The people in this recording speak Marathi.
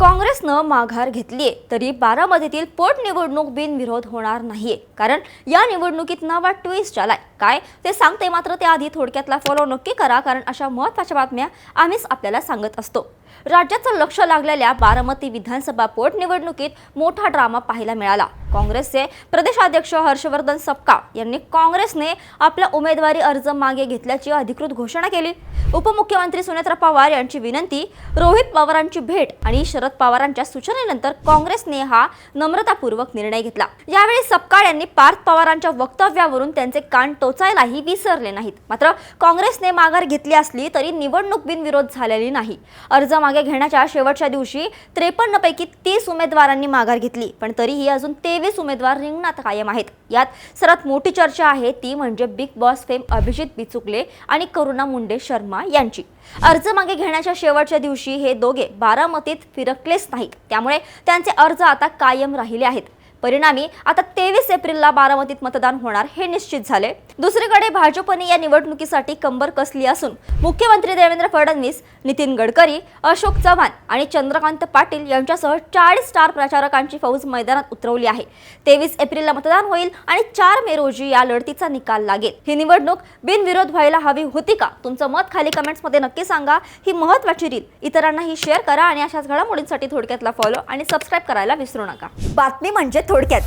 काँग्रेसनं माघार घेतलीये तरी बारामतीतील पोटनिवडणूक बिनविरोध होणार नाहीये, कारण या निवडणुकीत नवा ट्विस्ट आलाय. काय ते सांगते, मात्र त्याआधी थोडक्यातला फॉलो नक्की करा, कारण अशा महत्त्वाच्या बातम्या आम्हीच आपल्याला सांगत असतो. राज्याचं लक्ष लागलेल्या बारामती विधानसभा पोटनिवडणुकीत मोठा ड्रामा पाहायला मिळाला. काँग्रेसचे प्रदेशाध्यक्ष हर्षवर्धन सपकाळ यांनी काँग्रेसने आपला उमेदवारी अर्ज मागे घेतल्याची अधिकृत घोषणा केली. उपमुख्यमंत्री सुनेत्रा पवार यांची विनंती, रोहित पवारांची भेट आणि शरद पवारांच्या सूचनेनंतर काँग्रेसने हा नम्रतापूर्वक निर्णय घेतला. यावेळी सपकाळ यांनी पार्थ पवारांच्या वक्तव्यावरून त्यांचे कान टोचायलाही विसरले नाहीत. मात्र काँग्रेसने माघार घेतली असली तरी निवडणूक बिनविरोध झालेली नाही. अर्ज मागे घेण्याच्या शेवटच्या दिवशी 53 पैकी 30 उमेदवारांनी माघार घेतली, पण तरीही अजून 23 उमेदवार रिंगणात कायम आहेत. यात सर्वात मोठी चर्चा आहे ती म्हणजे big boss fame Abhijit Bichukale आणि करुणा मुंडे शर्मा यांची. अर्ज मागे घेण्याच्या शेवटच्या दिवशी हे दोघे बारामतीत फिरकलेच नाहीत, त्यामुळे त्यांचे अर्ज आता कायम राहिले आहेत. परिणामी आता 23 एप्रिलला बारामतीत मतदान होणार हे निश्चित झाले. दुसरीकडे भाजपने या निवडणुकीसाठी कंबर कसली असून मुख्यमंत्री देवेंद्र फडणवीस, नितीन गडकरी, अशोक चव्हाण आणि चंद्रकांत पाटील यांच्यासह 40 स्टार प्रचारकांची फौज मैदानात उतरवली आहे. 23 एप्रिलला मतदान होईल आणि 4 मे रोजी या लढतीचा निकाल लागेल. ही निवडणूक बिनविरोध व्हायला हवी होती का? तुमचं मत खाली कमेंट्समध्ये नक्की सांगा. ही महत्त्वाची रील इतरांनाही शेअर करा आणि अशाच घडामोडींसाठी थोडक्यातला फॉलो आणि सबस्क्राईब करायला विसरू नका. बातमी म्हणजे थोडक्यात.